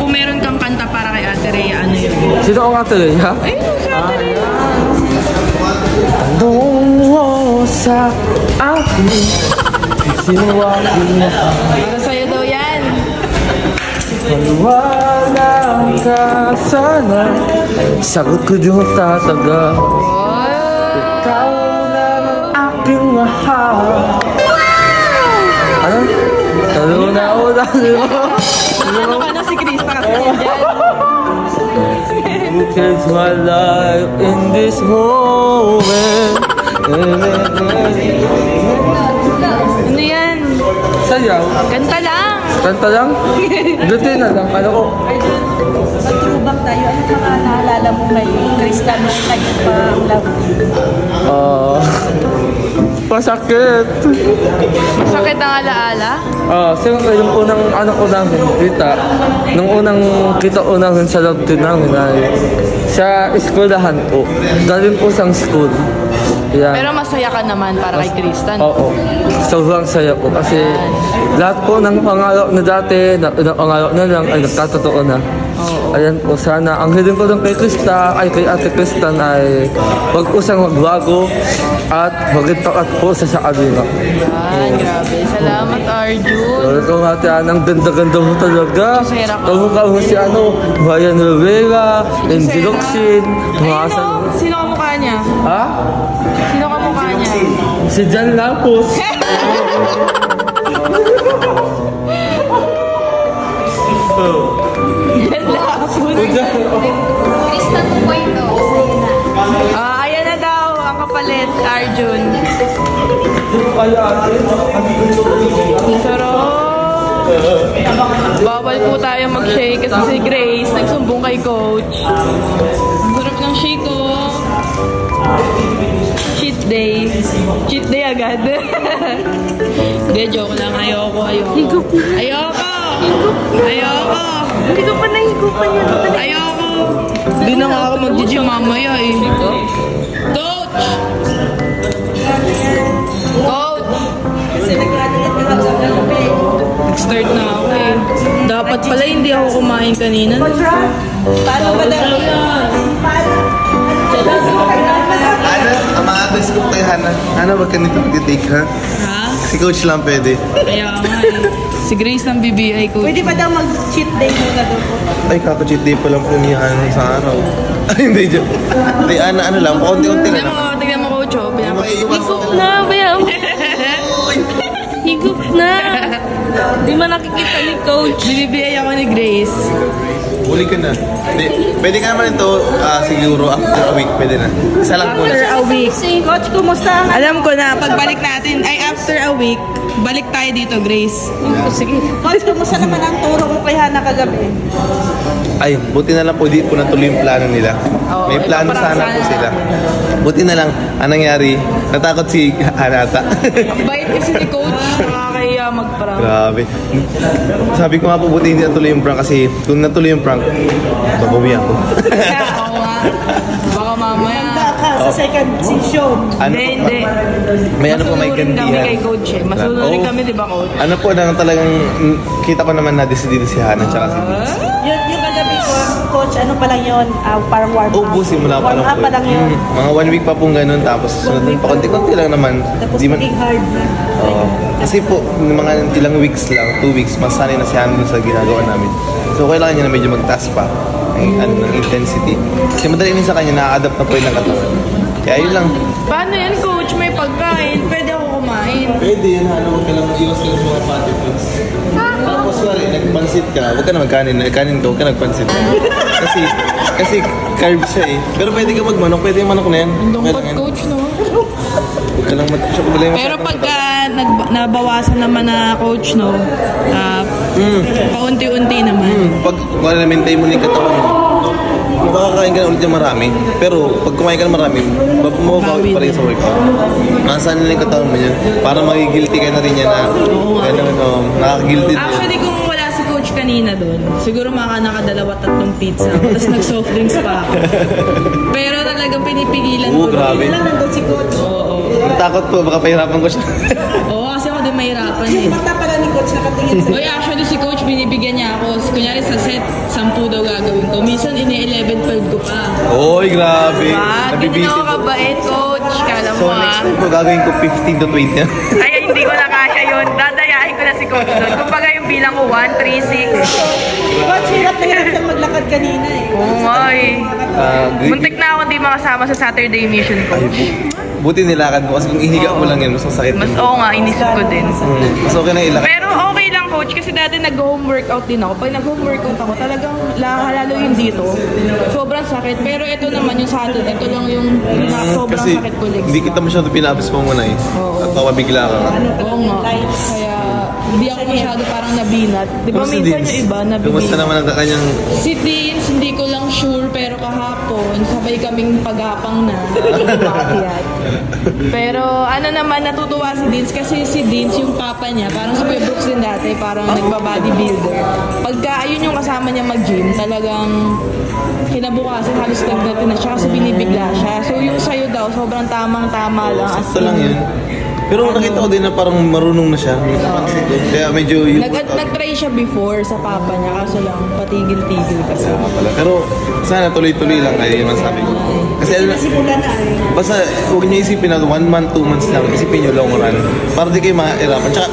kung meron kang kanta para kay Ate Rhea, ano yun? Sino ang Ate Rhea? Ayun, si Ate Rhea. Tanong sa akin, sinuwagin mo. Para sa'yo daw yan. Paliwanag ka sana, sagot ko di mo tataga. Ikaw lang ang aking mahal. Ano? Talo na ako tayo. Ano ka na si Krista kasi dyan? You changed my life in this moment. Ano yan? Sayaw? Kanta lang. Kanta lang? Lutin na lang. Ano ko? Mag-throwback tayo. Ano pa nga naalala mo kay Krista nung naging pa-love? Pasakit. Masakit ang alaala? Siyempre, yung unang anak ko namin, kita. Nung unang kita unahin sa love team namin ay sa eskwelahan po. Galing po siyang school. Yan. Pero masaya ka naman para kay Krista, no? Oo. Sobrang saya po kasi lahat po ng pangarap na dati, na pangarap na lang ay nagkatotoo na. Oo. Ayan po, sana ang hiling ko lang kay Krista ay kay Ate Kristan ay wag po siyang magbago at magitakat po sa alina. Yan, grabe. Salamat, Arjun. Sabi ko nga Ate, ang ganda-ganda mo talaga. Kamukha mo si Ryan Rivera, Angie Locsin, Ayun, no? Sino ka mukha niya? Ha? Sino ka mukha niya? Si Jan Lapus. Yan lang. Krista 2.0. Ayan na daw ang kapalit, Arjun. Pero bawal po tayo mag-shake kasi si Grace nagsumbong kay Coach. Sarap ng shake ko. Cheat day. Cheat day agad. Hindi, joke lang. Ayoko. Higup na. Ayoko. Hindi ko pa nahigupan yun. Ayoko. Hindi na nga ako mag-gym mamaya eh. Coach! Kasi nag-graduate ka lang sa gabi. Nag-start na ako eh. Dapat pala hindi ako kumain kanina. Paano ba daw yan? Ano? Ang mga atos ko kay Hana. Ano ba ganito mag-take ha? Ha? Si coach lang pwede. Kaya nga eh. Si Grace ng BBI coach. Pwede ba daw mag-cheat day muna daw po? Ay, kaka-cheat day pa lang po niya sa araw. Ay, hindi dyan. Hindi, ano lang. Paunti-unti Tignan lang. mo coach oh. Higup na, bayam. Higup na. Di man nakikita ni Coach. BBI ako ni Grace. Huli ka na. Hindi. Pwede ka naman ito siguro after a week. Pwede na. Isa lang po na. After a week. Coach, kumusta? Alam ko na, pagbalik natin, ay after a week, balik tayo dito, Grace. Sige. Coach, kumusta naman ang turo mo kay Hana kagabi? Ay, buti na lang po. Di po natuloy yung plano nila. Oo, May plano ito, parang sana po sana. sila. Buti na lang. Ang nangyari, natakot si Hanata. Ang bait kasi ni Coach, nakakaya magparang. Grabe. Sabi ko nga po, buti hindi natuloy yung prank kasi kung natuloy yung prank, babawi ako. Oo nga. Baka mamaya. Handa ka sa second season. Ano po? Hindi. May ano po, may Masunurin kami gantihan. kay Coach eh. Masunurin Oo. kami, di ba Coach? Ano po, talagang kita ko naman na decidido si Hana tsaka si Vince. Yung kagabi ko, Coach, ano pa lang yun? Parang warm up. Oo, simula pa lang Warm up po. pa lang yun. Mga 1 week pa pong ganun, tapos sunod nun pa konti-konti lang naman. Tapos Di man- maging hard na. Oo. Kasi po, ng mga ilang weeks lang, 2 weeks, mas sanay na si Hana dun sa ginagawa namin. So, kailangan niya na medyo magtaas pa ng intensity. Kasi madali rin sa kanya, na-adapt na po yun ng katawan. Kaya yun lang. Paano yan, Coach? May pagkain. Pwede ako kumain. Pwede yan, Hana. Huwag ka lang mag-iwas ka sa mga fatty foods. Tapos, wala, nagpansit ka. Huwag ka na magkanin. Kanin ka, huwag ka nagpansit. kasi carbs siya eh. Pero pwede ka magmanok. Pwede yung manok na yan. Ang lungkot, Pwede yan. Coach, no? Huwag ka lang Pero pagka nabawasan naman na Coach, no? Paunti-unti naman. Pag na-maintain mo na yung katawan mo, makakain ka na ulit yung marami. Pero pag kumain ka na marami, mababawi pa rin sa work. Nasaan na yung katawan mo yun. Para magigilty ka na rin yan na gano'n, nakakagilty na yun. Actually, kung wala si Coach kanina doon, siguro nakadalawa-tatlong pizza. Tapos nag-soft drinks pa ako. Pero talagang pinipigilan ko. Oo, grabe. Wala nandun si Coach. Oo. Takot po, baka pahirapan ko siya. Oo, kasi ako din mahirapan eh. Bata pala ni Coach nakatingin sa Uy, actually si coach binibigyan niya ako. Kunyari sa set, 10 daw gagawin ko. Minsan ini-11-12 ko pa. Oy, grabe. Ganyan ako kabait, coach. Kala So mo next time ko gagawin ko 15 to 20 na. Kaya hindi ko na kaya yun. Dadayain ko na si coach doon. Kumbaga yung bilang ko, 1, 3, 6. Coach, hirap na hirap siyang maglakad kanina eh. Oo nga eh. Great. Muntik na ako hindi makasama sa Saturday mission ko. Buti nilakad mo kasi kung ihiga mo lang yan, mas masakit. Mas oo nga, inisip ko din. Mas okay na ilakad. Pero okay lang coach kasi dati nag-home workout din ako. Pag nag-home workout ako, talagang lalo yung dito. Sobrang sakit. Pero ito naman yung sa atin. Ito lang yung sobrang Kasi sakit ko legs. hindi kita masyado pinabis mo muna eh. At mabigla ka. Oo nga. Kaya hindi ako masyado parang nabinat. Di ba Kamusta, minsan Dins? yung iba Kamusta nabibinat? naman ang kanyang... Si Dins, hindi ko lang sure pero kahapon sabay kaming pagapang na umakyat. Pero ano naman natutuwa si Dins kasi si Dins yung papa niya parang si Kuya Brooks din dati parang nagba-bodybuilder. Pagka ayun yung kasama niya mag-gym talagang kinabukasan halos nagdating na siya kasi binibigla siya. So yung sayo daw sobrang tamang-tama lang. Sakto lang yun. Pero nakita ko din na parang marunong na siya. Kaya medyo yung... Nag-try siya before sa papa niya kaso lang patigil-tigil kasi. Pero sana tuloy-tuloy lang kayo yung sabi ko. Kasi Simula na eh. basta huwag niyo isipin na 1 month, 2 months lang. Isipin niyo long run. Para di kayo mahirapan. Tsaka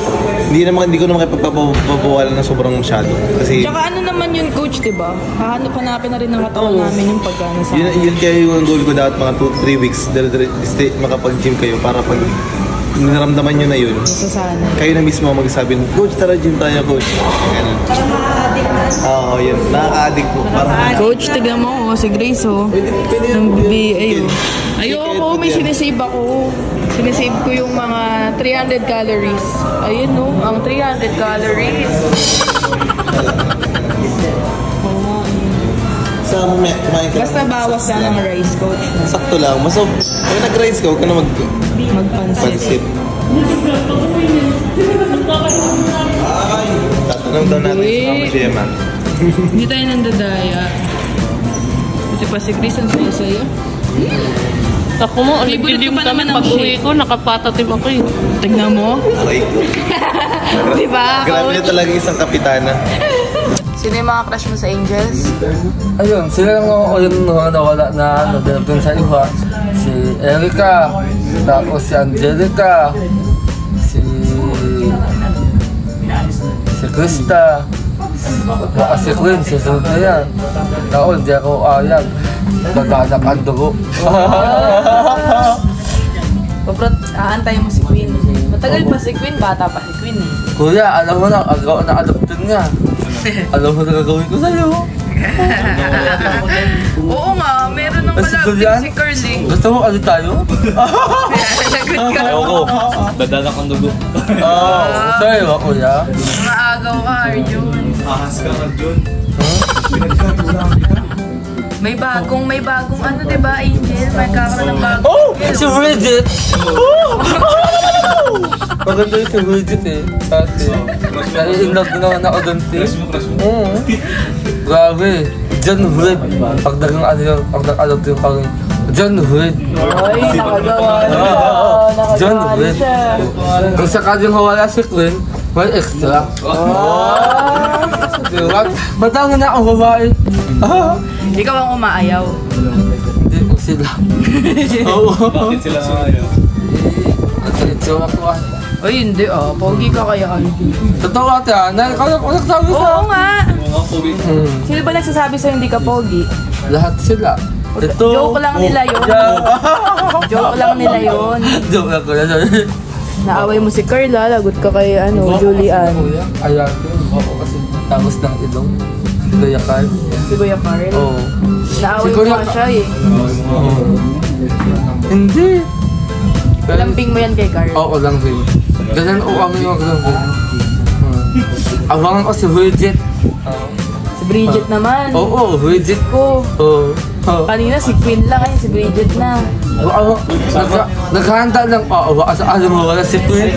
hindi ko naman kayo pagpapabawalan na sobrang masyado. Kasi Tsaka ano naman yun coach, diba? Hanapin na rin ng katawan namin yung pagkano sa yun kaya yung goal ko dapat mga 2-3 weeks. Makapag-gym kayo para pag naramdaman nyo na yun. sana. Kayo na mismo magsabi, Coach, tara gym tayo, Coach. Ganun. Para ma-addict na. Oo, yun. Nakaka-addict po. Parang Coach, tignan mo, oh, si Grace, oh. Ng BBA, oh. Ayoko, may sinisave ako. Sinisave ko yung mga 300 calories. Ayun, no, ang 300 calories. sa kumain ka. Basta bawas na ng rice, coach. Sakto lang. Pag nag-rice ka, huwag ka na Magpansit. magpansit. Tatanong daw natin sa Mama Gemma. Hindi tayo nandadaya. Kasi pa si Chris, ang sayo-sayo. Ako mo, Favorite nagdidim ko pa kami naman ang pag-uwi shake. ko, nakapatatim ako eh. Tignan mo. Aray ko. Diba, Grabe na coach? talaga isang kapitana. Sino yung mga crush mo sa Angels? Ayun, sila lang ako yung mga nawala na dinapin sa iba. Si Erica, tapos si Angelica, si Krista, baka si Queen, si Sylvia. Ako, hindi ako ayag. Naganak ang dugo. Paprot, aantay mo si Queen. Matagal pa si Queen, bata pa si Queen eh. Kuya, alam mo na, agaw na adoptin nga. Alam mo na gagawin ko sa'yo. Oo nga, meron ng Si malapit Julian? si Curly. Gusto mo ano tayo? Lagot ka. Ako, dadanak ang dugo. Oo, sa'yo ba kuya? Mga agaw ka, Arjun. Ahas ka, Arjun. May bagong ano, diba, Angel? May kakaroon ng bagong. Oh! Si Bridget! Maganda yung si Bridget eh. Dati. Nai-inlove na naman ako doon, eh. Crush mo. Oo. Grabe. John Hood. Pag nagang ano yun, pag nag-alog yung kami. John Hood. Ay, nakagawa John Hood. Kung sakaling mawala si Queen, may extra. Diba? Matangin na akong babae. Ikaw ang umaayaw. Hindi ko sila. Oo. Bakit sila ayaw? Itsura ko ah. Ay, hindi ah. Pogi ka kaya, Arjun. Totoo ate ah. Kaya ko nagsabi sa... Oo nga. Mga pogi. Sino ba nagsasabi sa'yo hindi ka pogi? Lahat sila. Ito. Joke lang nila yun. Joke lang nila yun. Joke lang ko yan. Naaway mo si Carla, lagot ka kay Julian. Ayan. Ako kasi tangos ng ilong. Kuya Carl. Si Kuya Carl. Oo. Naaway Si mo Kuya nga siya eh. Hindi. Lamping mo yan kay Carl. Oo lang rin. Ganyan o kami yung lang rin. Abangan ko si Bridget. Si Bridget naman. Oo, Bridget. Ko. Oo. Kanina si Queen lang eh, si Bridget na. Naghahanda lang. Oo, baka sa alam mo wala si Queen.